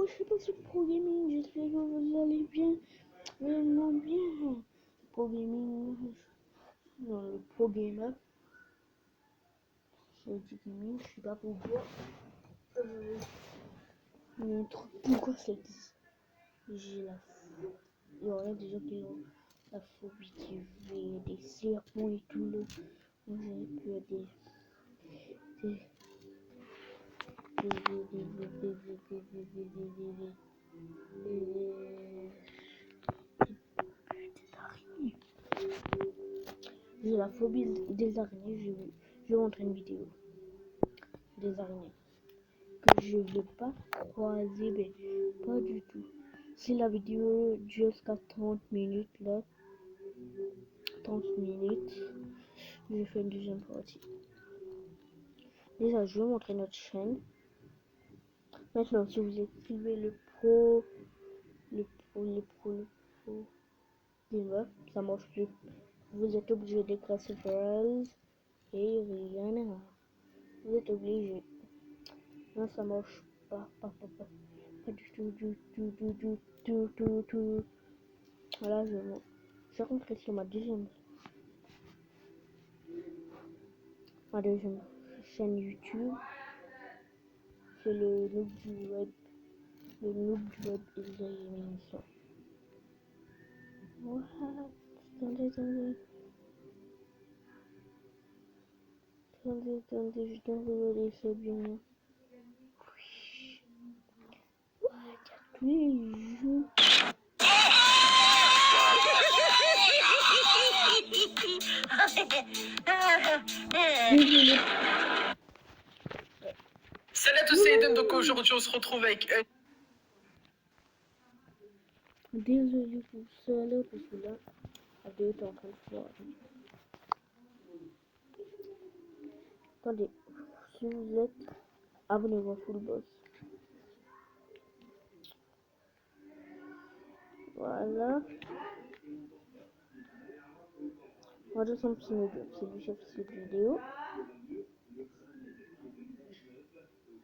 je sais pas si Pro Gaming, j'espère que vous allez bien, vraiment bien. Pro Gaming, non, le Pro Gamer, c'est du gaming, je sais pas pourquoi. Mais pourquoi ça existe? J'ai la phobie. Il y aurait des gens qui ont la phobie des serpents et tout le. Moi j'ai peur j'ai la phobie des araignées. Je vais vous montrer une vidéo des araignées que je veux pas croiser, mais pas du tout. Si la vidéo dure jusqu'à 30 minutes là, 30 minutes, je fais une deuxième partie. Déjà, je vais vous montrer notre chaîne. Maintenant, si vous écrivez le pro gamer, ça marche plus. Vous êtes obligé d'écrire Surprise et rien. Vous êtes obligé. Non, ça marche pas. Pas du tout. Voilà, je rentre sur ma deuxième chaîne YouTube. C'est le noob du web. Le noob du web is the émission. What? Attendez, je dois regarder ça bien. What? Oui, Salut à tous, c'est Eden, donc aujourd'hui on se retrouve avec... Désolé pour ça là, parce que là, la vidéo est en train de faire. Attendez, si vous êtes, abonnez-vous à Full Boss. Voilà. Voilà son petit module, c'est du chef cette vidéo.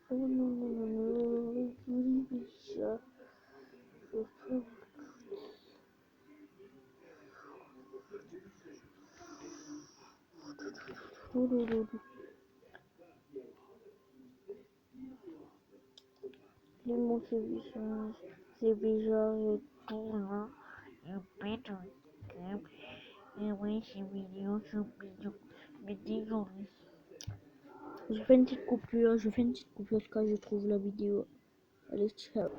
Oh non, ça. Les mots c'est bizarre et tout là. Et oui, c'est vidéo, mais désolé. Je fais une petite coupure, quand je trouve la vidéo. Allez, ciao.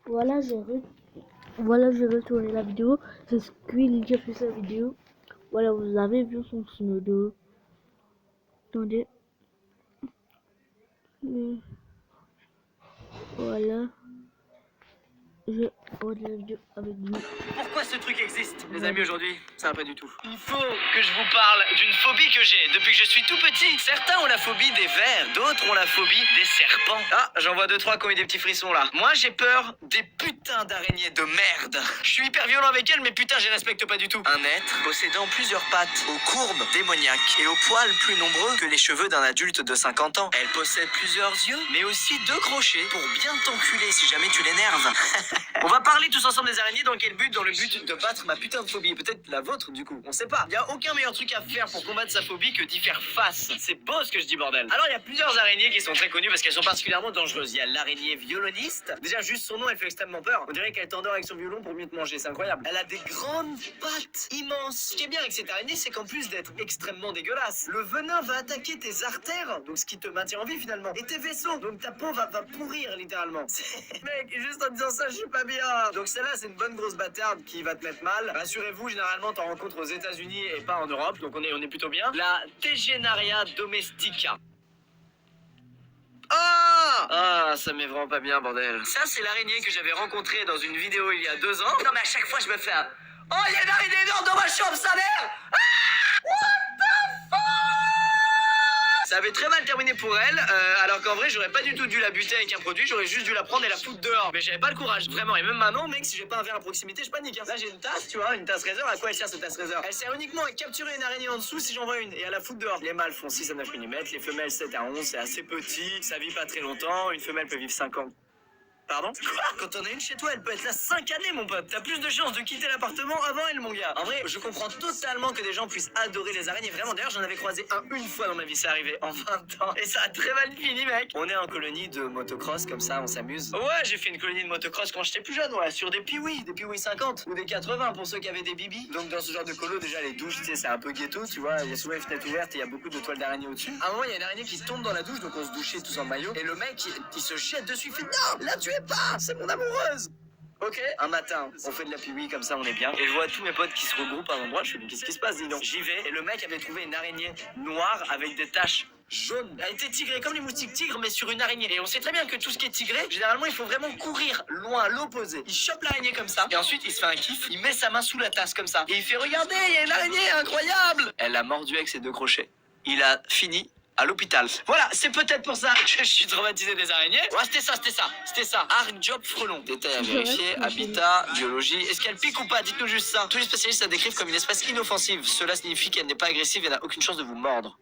Voilà, j'ai retourné la vidéo. C'est Squeal qui a fait sa vidéo. Voilà, vous avez vu son pseudo. Attendez. Voilà. Je regarde la vidéo avec vous. Pourquoi ce truc existe, les amis, aujourd'hui? Ça va pas du tout. Il faut que je vous parle d'une phobie que j'ai depuis que je suis tout petit. Certains ont la phobie des vers, d'autres ont la phobie des serpents. Ah, j'en vois 2-3 qui ont eu des petits frissons là. Moi, j'ai peur des putains d'araignées de merde. Je suis hyper violent avec elles, mais putain, je les respecte pas du tout. Un être possédant plusieurs pattes, aux courbes démoniaques et aux poils plus nombreux que les cheveux d'un adulte de 50 ans. Elle possède plusieurs yeux, mais aussi 2 crochets pour bien t'enculer si jamais tu l'énerves. On va parler tous ensemble des araignées. Dans quel but? Dans le but de battre ma putain de phobie. Peut-être la vôtre du coup, on sait pas. Y a aucun meilleur truc à faire pour combattre sa phobie que d'y faire face. C'est beau ce que je dis, bordel. Alors il y a plusieurs araignées qui sont très connues parce qu'elles sont particulièrement dangereuses. Il y a l'araignée violoniste. Déjà juste son nom elle fait extrêmement peur. On dirait qu'elle t'endort avec son violon pour mieux te manger, c'est incroyable. Elle a des grandes pattes immenses. Ce qui est bien avec cette araignée, c'est qu'en plus d'être extrêmement dégueulasse, le venin va attaquer tes artères, donc ce qui te maintient en vie finalement, et tes vaisseaux, donc ta peau va pourrir littéralement. Mec, juste en disant ça, je suis pas bien. Donc celle-là, c'est une bonne grosse bâtarde qui va te mettre mal. Rassurez-vous, généralement, t'en rencontres aux États-Unis et pas en Europe, donc on est plutôt bien. La Tegenaria domestica. Ah, ça m'est vraiment pas bien, bordel. Ça, c'est l'araignée que j'avais rencontrée dans une vidéo il y a 2 ans. Non, mais à chaque fois, je me fais un... Oh, il y a une araignée énorme dans ma chambre, sa mère! Ça avait très mal terminé pour elle, alors qu'en vrai j'aurais pas du tout dû la buter avec un produit, j'aurais juste dû la prendre et la foutre dehors. Mais j'avais pas le courage, vraiment. Et même maintenant, mec, si j'ai pas un verre à proximité, je panique. Là j'ai une tasse, tu vois, une tasse Razer. À quoi elle sert cette tasse Razer? Elle sert uniquement à capturer une araignée en dessous si j'en vois une, et à la foutre dehors. Les mâles font 6 à 9 mm, les femelles 7 à 11, c'est assez petit, ça vit pas très longtemps, une femelle peut vivre 5 ans. Pardon? Quoi? Quand t'en as une chez toi, elle peut être là 5 années, mon pote. T'as plus de chances de quitter l'appartement avant elle, mon gars. En vrai, je comprends totalement que des gens puissent adorer les araignées. Vraiment, d'ailleurs, j'en avais croisé une fois dans ma vie, c'est arrivé en 20 ans. Et ça a très mal fini, mec. On est en colonie de motocross, comme ça, on s'amuse. Ouais, j'ai fait une colonie de motocross quand j'étais plus jeune, ouais, sur des Piwi 50 ou des 80 pour ceux qui avaient des bibis. Donc, dans ce genre de colo, déjà, les douches, tu sais, c'est un peu ghetto, tu vois. Il y a souvent les fenêtres ouvertes et il y a beaucoup de toiles d'araignée au-dessus. À un moment, il y a une araignée qui tombe dans la douche, donc on se douchait tous en maillot. Et le mec, il se jette dessus, il fait non, la tuez pas, c'est mon amoureuse. Ok, un matin, on fait de la piwi comme ça, on est bien. Et je vois tous mes potes qui se regroupent à un endroit. Je fais, mais qu'est-ce qui se passe, dis donc? J'y vais et le mec avait trouvé une araignée noire avec des taches jaunes. Elle était tigrée comme les moustiques tigres, mais sur une araignée. Et on sait très bien que tout ce qui est tigré, généralement, il faut vraiment courir loin, à l'opposé. Il chope l'araignée comme ça. Et ensuite, il se fait un kiff. Il met sa main sous la tasse comme ça. Et il fait, regardez, il y a une araignée incroyable. Elle l'a mordu avec ses 2 crochets. Il a fini à l'hôpital. Voilà, c'est peut-être pour ça que je suis traumatisé des araignées. Ouais, c'était ça. Arc, job, frelon. Détail à vérifier, habitat, biologie. Est-ce qu'elle pique ou pas? Dites-nous juste ça. Tous les spécialistes la décrivent comme une espèce inoffensive. Cela signifie qu'elle n'est pas agressive et n'a aucune chance de vous mordre.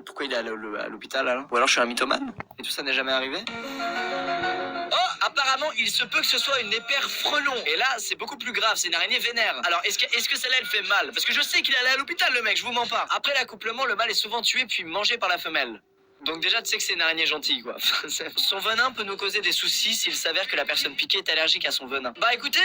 Pourquoi il est à l'hôpital alors? Ou alors je suis un mythomane et tout ça n'est jamais arrivé? Oh, apparemment, il se peut que ce soit une épère frelon. Et là, c'est beaucoup plus grave, c'est une araignée vénère. Alors, est-ce que celle-là, elle fait mal? Parce que je sais qu'il est allé à l'hôpital, le mec, je vous mens pas. Après l'accouplement, le mâle est souvent tué puis mangé par la femelle. Donc déjà, tu sais que c'est une araignée gentille, quoi. Son venin peut nous causer des soucis s'il s'avère que la personne piquée est allergique à son venin. Bah écoutez,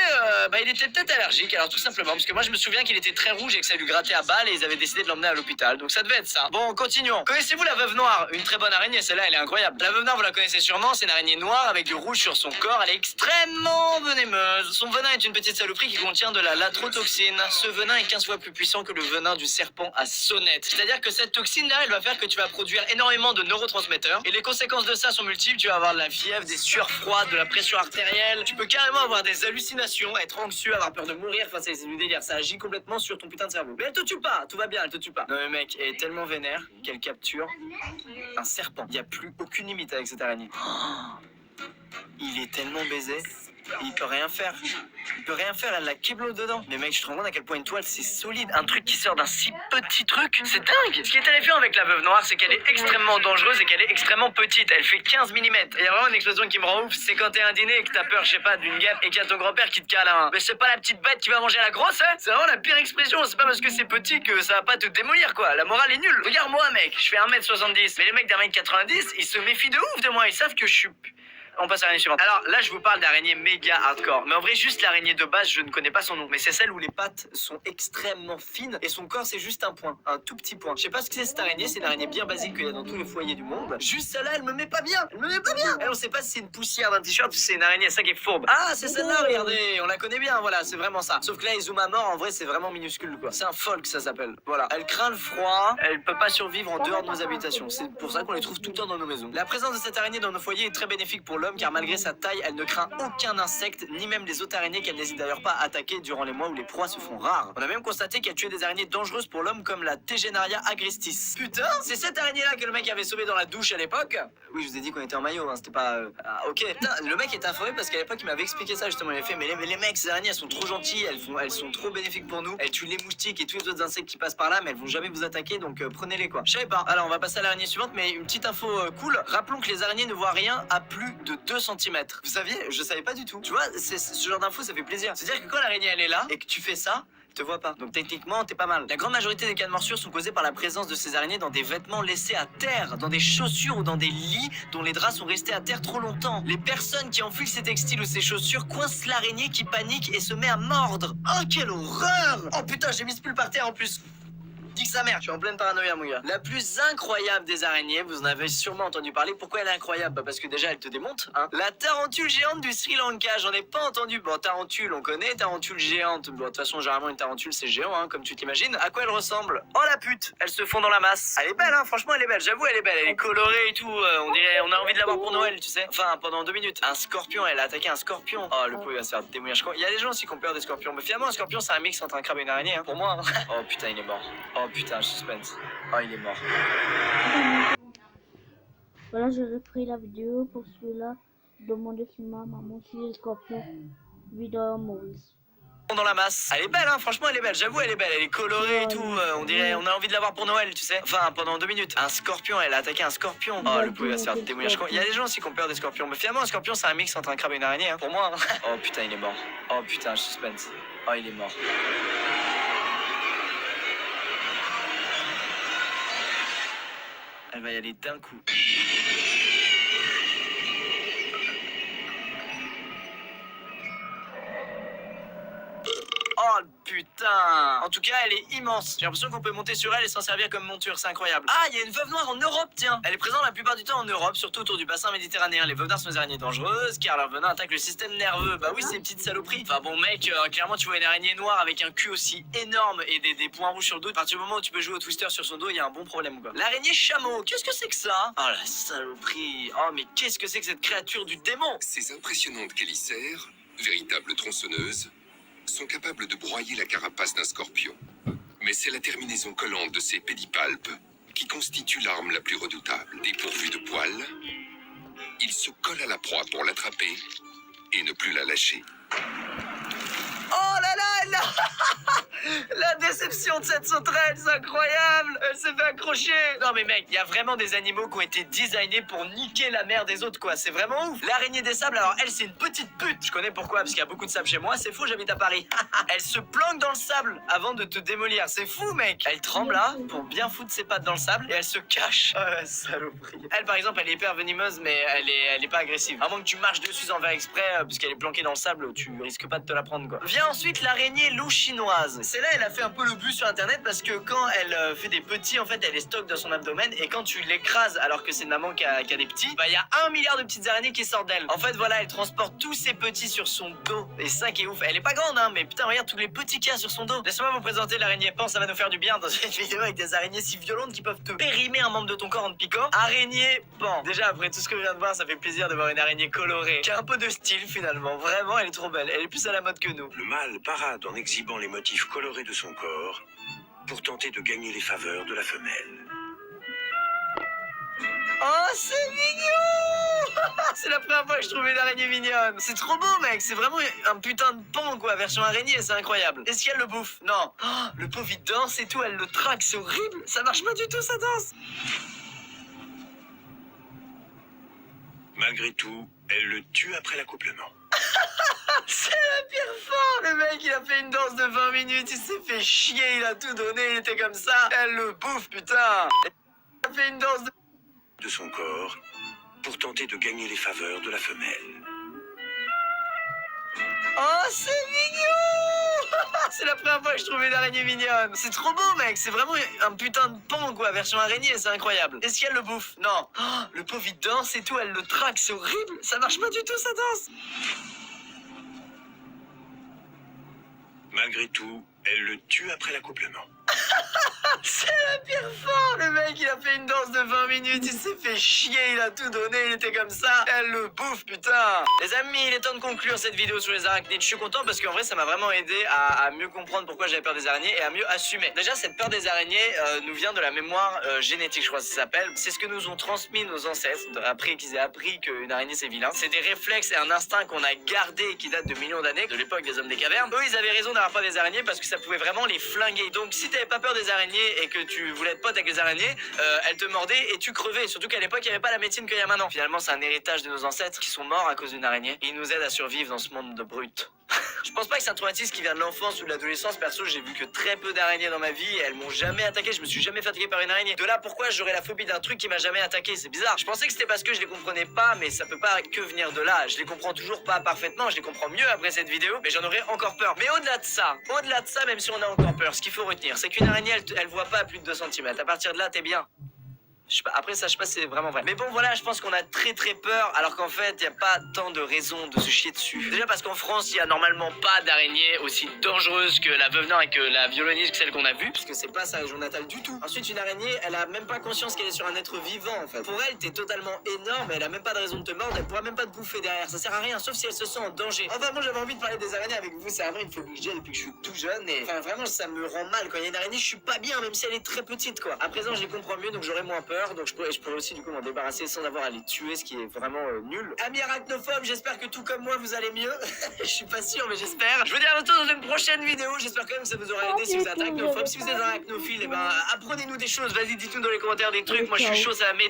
il était peut-être allergique, alors tout simplement, parce que moi je me souviens qu'il était très rouge et que ça lui grattait à balles et ils avaient décidé de l'emmener à l'hôpital, donc ça devait être ça. Bon, continuons. Connaissez-vous la veuve noire? Une très bonne araignée, celle-là, elle est incroyable. La veuve noire, vous la connaissez sûrement, c'est une araignée noire avec du rouge sur son corps, elle est extrêmement venimeuse. Son venin est une petite saloperie qui contient de la latrotoxine. Ce venin est 15 fois plus puissant que le venin du serpent à sonnette. C'est-à-dire que cette toxine-là, elle va faire que tu vas produire énormément de neurotransmetteurs. Et les conséquences de ça sont multiples. Tu vas avoir de la fièvre, des sueurs froides, de la pression artérielle. Tu peux carrément avoir des hallucinations, être anxieux, avoir peur de mourir. Enfin, c'est du délire. Ça agit complètement sur ton putain de cerveau. Mais elle te tue pas. Tout va bien, elle te tue pas. Non, mais mec, elle est tellement vénère qu'elle capture un serpent. Il n'y a plus aucune limite avec cette araignée. Oh, il est tellement baisé. Il peut rien faire. Il peut rien faire, elle l'a keblo dedans. Mais mec, je te rends compte à quel point une toile c'est solide. Un truc qui sort d'un si petit truc, c'est dingue. Ce qui est terrifiant avec la veuve noire, c'est qu'elle est extrêmement dangereuse et qu'elle est extrêmement petite. Elle fait 15 mm. Et il y a vraiment une explosion qui me rend ouf, c'est quand t'es à un dîner et que t'as peur, je sais pas, d'une guêpe et qu'il y a ton grand-père qui te cale un. Mais c'est pas la petite bête qui va manger la grosse, hein. C'est vraiment la pire expression. C'est pas parce que c'est petit que ça va pas te démolir, quoi. La morale est nulle. Regarde moi, mec, je fais 1m70. Mais les mecs d'1m90, ils se méfient de ouf de moi. Ils savent que je suis... On passe à l'araignée suivante. Alors là, je vous parle d'araignée méga hardcore. Mais en vrai, juste l'araignée de base, je ne connais pas son nom. Mais c'est celle où les pattes sont extrêmement fines et son corps, c'est juste un point. Un tout petit point. Je sais pas ce que c'est cette araignée. C'est une araignée bien basique qu'il y a dans tous les foyers du monde. Juste celle-là, elle me met pas bien. Elle me met pas bien. Elle, on sait pas si c'est une poussière d'un t-shirt ou si c'est une araignée. Ça qui est fourbe. Ah, c'est celle-là, regardez. On la connaît bien. Voilà, c'est vraiment ça. Sauf que là, ils zooment à mort. En vrai, c'est vraiment minuscule, quoi. C'est un folk, ça s'appelle. Voilà. Elle craint le froid. Elle peut pas survivre en dehors de nos habitations. C'est pour ça qu'on les trouve tout le temps dans nos maisons. La présence de cette araignée dans nos foyers est très bénéfique pour l'homme car malgré sa taille, elle ne craint aucun insecte, ni même les autres araignées qu'elle n'hésite d'ailleurs pas à attaquer durant les mois où les proies se font rares. On a même constaté qu'elle tuait des araignées dangereuses pour l'homme comme la Tegenaria agrestis. Putain, c'est cette araignée-là que le mec avait sauvé dans la douche à l'époque? Oui, je vous ai dit qu'on était en maillot, hein, c'était pas... Ah, ok. Putain, le mec est informé parce qu'à l'époque, il m'avait expliqué ça justement. Il avait fait, mais les mecs, ces araignées, elles sont trop gentilles, elles sont trop bénéfiques pour nous. Elles tuent les moustiques et tous les autres insectes qui passent par là, mais elles vont jamais vous attaquer, donc prenez-les quoi. Je savais pas. Alors, on va passer à l'araignée suivante, mais une petite info cool. Rappelons que les araignées ne voient rien à plus de 2 cm. Vous saviez? Je savais pas du tout. Tu vois, ce genre d'info, ça fait plaisir. C'est-à-dire que quand l'araignée, elle est là, et que tu fais ça, elle te voit pas. Donc techniquement, t'es pas mal. La grande majorité des cas de morsure sont causés par la présence de ces araignées dans des vêtements laissés à terre, dans des chaussures ou dans des lits dont les draps sont restés à terre trop longtemps. Les personnes qui enfilent ces textiles ou ces chaussures coincent l'araignée qui panique et se met à mordre. Oh, quelle horreur! Oh putain, j'ai mis ce pull par terre en plus. Dis que sa mère, je suis en pleine paranoïa, mon gars. La plus incroyable des araignées, vous en avez sûrement entendu parler. Pourquoi elle est incroyable? Bah parce que déjà, elle te démonte, hein. La tarentule géante du Sri Lanka, j'en ai pas entendu. Bon, tarentule, on connaît, tarentule géante. Bon, de toute façon, généralement, une tarentule, c'est géant, hein, comme tu t'imagines. À quoi elle ressemble? Oh, la pute! Elles se font dans la masse. Elle est belle, hein, franchement, elle est belle. J'avoue, elle est belle. Elle est colorée et tout. On dirait, on a envie de l'avoir pour Noël, tu sais. Enfin, pendant 2 minutes. Un scorpion, elle a attaqué un scorpion. Oh, le pauvre, il va se faire démolir. Il y a des gens aussi qui ont peur des scorpions. Mais finalement, un scorpion, c'est un mix entre un crabe et une araignée, hein, pour moi. Hein. Oh, putain, il est mort. Oh, putain, suspense. Oh, il est mort. Voilà, j'ai repris la vidéo pour ceux-là. Demandez sur ma maman si les scorpions vivent dans Maurice. dans la masse. Elle est belle, hein, franchement, elle est belle. J'avoue, elle est belle. Elle est colorée et tout. On dirait, on a envie de l'avoir pour Noël, tu sais. Enfin, pendant 2 minutes. Un scorpion, elle a attaqué un scorpion. Oh, le poulet va se faire démolir. Il y a des gens aussi qui ont peur des scorpions. Mais finalement, un scorpion, c'est un mix entre un crabe et une araignée, hein, pour moi. Hein. Oh putain, il est mort. Oh putain, suspense. Oh, il est mort. Elle va y aller d'un coup. Oh putain! En tout cas, elle est immense. J'ai l'impression qu'on peut monter sur elle et s'en servir comme monture, c'est incroyable. Ah, il y a une veuve noire en Europe, tiens! Elle est présente la plupart du temps en Europe, surtout autour du bassin méditerranéen. Les veuves noires sont des araignées dangereuses car leur venin attaque le système nerveux. Bah oui, c'est une petite saloperie. Enfin bon, mec, clairement, tu vois une araignée noire avec un cul aussi énorme et des points rouges sur le dos. À partir du moment où tu peux jouer au twister sur son dos, il y a un bon problème, quoi. L'araignée chameau, qu'est-ce que c'est que ça? Oh la saloperie! Oh, mais qu'est-ce que c'est que cette créature du démon? Ces impressionnantes chélicères, véritables tronçonneuses, sont capables de broyer la carapace d'un scorpion. Mais c'est la terminaison collante de ces pédipalpes qui constitue l'arme la plus redoutable. Dépourvu de poils, il se colle à la proie pour l'attraper et ne plus la lâcher. Oh là là, elle a... La déception de cette sauterelle, c'est incroyable. Elle s'est fait accrocher. Non mais mec, il y a vraiment des animaux qui ont été designés pour niquer la mère des autres, quoi. C'est vraiment ouf. L'araignée des sables, alors elle, c'est une petite pute. Je connais pourquoi, parce qu'il y a beaucoup de sable chez moi. C'est faux, j'habite à Paris. Elle se planque dans le sable avant de te démolir. C'est fou, mec. Elle tremble là pour bien foutre ses pattes dans le sable et elle se cache. Oh, saloperie. Elle, par exemple, elle est hyper venimeuse, mais elle est pas agressive. À moins que tu marches dessus sans faire exprès, puisqu'elle est planquée dans le sable, tu risques pas de te la prendre, quoi. Vient ensuite l'araignée loup chinoise. Celle-là, elle a fait un peu le but sur internet parce que quand elle fait des petits, en fait, elle les stocke dans son abdomen et quand tu l'écrases alors que c'est une maman qui a des petits, bah il y a 1 milliard de petites araignées qui sortent d'elle. En fait, voilà, elle transporte tous ses petits sur son dos. Et ça qui est ouf. Elle est pas grande, hein, mais putain, regarde tous les petits qu'il y a sur son dos. Laisse-moi vous présenter l'araignée pan, ça va nous faire du bien dans une vidéo avec des araignées si violentes qui peuvent te périmer un membre de ton corps en te piquant. Araignée pan. Déjà, après tout ce que je viens de voir, ça fait plaisir de voir une araignée colorée qui a un peu de style finalement. Vraiment, elle est trop belle. Elle est plus à la mode que nous. Le mâle parade en exhibant les motifs colorés de son corps pour tenter de gagner les faveurs de la femelle. Oh, c'est mignon. C'est la première fois que je trouvais une araignée mignonne. C'est trop beau, mec. C'est vraiment un putain de pan, quoi. Version araignée, c'est incroyable. Est-ce qu'elle le bouffe? Non. Oh, le pauvre, il danse et tout. Elle le traque. C'est horrible. Ça marche pas du tout, ça danse. Malgré tout, elle le tue après l'accouplement. C'est la pire forme. Le mec, il a fait une danse de 20 minutes. Il s'est fait chier. Il a tout donné. Il était comme ça. Elle le bouffe, putain. Il a fait une danse de son corps pour tenter de gagner les faveurs de la femelle. Oh, c'est mignon. C'est la première fois que je trouvais une araignée mignonne. C'est trop beau, mec. C'est vraiment un putain de pan, quoi. Version araignée, c'est incroyable. Est-ce qu'elle le bouffe? Non. Oh, le pauvre, il danse et tout. Elle le traque. C'est horrible. Ça marche pas du tout, ça danse. Malgré tout, elle le tue après l'accouplement. C'est la pire forme. Le mec, il a fait une danse de 20 minutes. Il s'est fait chier. Il a tout donné. Il était comme ça. Elle le bouffe, putain. Les amis, il est temps de conclure cette vidéo sur les arachnides. Je suis content parce qu'en vrai, ça m'a vraiment aidé à mieux comprendre pourquoi j'avais peur des araignées et à mieux assumer. Déjà, cette peur des araignées nous vient de la mémoire génétique, je crois que ça s'appelle. C'est ce que nous ont transmis nos ancêtres, après qu'ils aient appris qu'une araignée, c'est vilain. C'est des réflexes et un instinct qu'on a gardé et qui datent de millions d'années, de l'époque des hommes des cavernes. Eux, ils avaient raison d'avoir peur des araignées parce que ça pouvait vraiment les flinguer. Donc, si t'avais pas peur des araignées et que tu voulais être pote avec les araignées, elles te mordaient et tu crevais. Surtout qu'à l'époque, il n'y avait pas la médecine qu'il y a maintenant. Finalement, c'est un héritage de nos ancêtres qui sont morts à cause d'une araignée. Ils nous aident à survivre dans ce monde de brutes. Je pense pas que c'est un traumatisme qui vient de l'enfance ou de l'adolescence. Perso, j'ai vu que très peu d'araignées dans ma vie et elles m'ont jamais attaqué. Je me suis jamais fait attaquer par une araignée. De là, pourquoi j'aurais la phobie d'un truc qui m'a jamais attaqué? C'est bizarre. Je pensais que c'était parce que je les comprenais pas, mais ça peut pas que venir de là. Je les comprends toujours pas parfaitement. Je les comprends mieux après cette vidéo, mais j'en aurais encore peur. Mais au-delà de ça, même si on a encore peur, ce qu'il faut retenir, c'est qu'une araignée, elle voit pas à plus de 2 cm. À partir de là, t'es bien. Je sais pas, après ça, je sais pas si c'est vraiment vrai. Mais bon, voilà, je pense qu'on a très peur, alors qu'en fait, il n'y a pas tant de raisons de se chier dessus. Déjà parce qu'en France, il y a normalement pas d'araignée aussi dangereuse que la veuve noire et que la violoniste, que celle qu'on a vue, puisque c'est pas sa région natale du tout. Ensuite, une araignée, elle a même pas conscience qu'elle est sur un être vivant, en fait. Pour elle, t'es totalement énorme, elle a même pas de raison de te mordre, elle pourra même pas te bouffer derrière. Ça sert à rien, sauf si elle se sent en danger. Enfin, moi, j'avais envie de parler des araignées avec vous, c'est vraiment une phobie que j'ai depuis que je suis tout jeune, et enfin, vraiment, ça me rend mal. Quand il y a une araignée, je suis pas bien, même si elle est très petite, quoi. À présent, je les comprends mieux, donc j'aurais moins peur. peur, donc je pourrais aussi du coup m'en débarrasser sans avoir à les tuer, ce qui est vraiment nul. Amis arachnophobes, j'espère que tout comme moi vous allez mieux. Je suis pas sûr, mais j'espère. Je vous dis à bientôt dans une prochaine vidéo. J'espère quand même que ça vous aura aidé si vous êtes arachnophobe. Si vous êtes arachnophile, et ben apprenez-nous des choses. Vas-y, dites-nous dans les commentaires des trucs. Moi je suis chaud, ça va m'aider.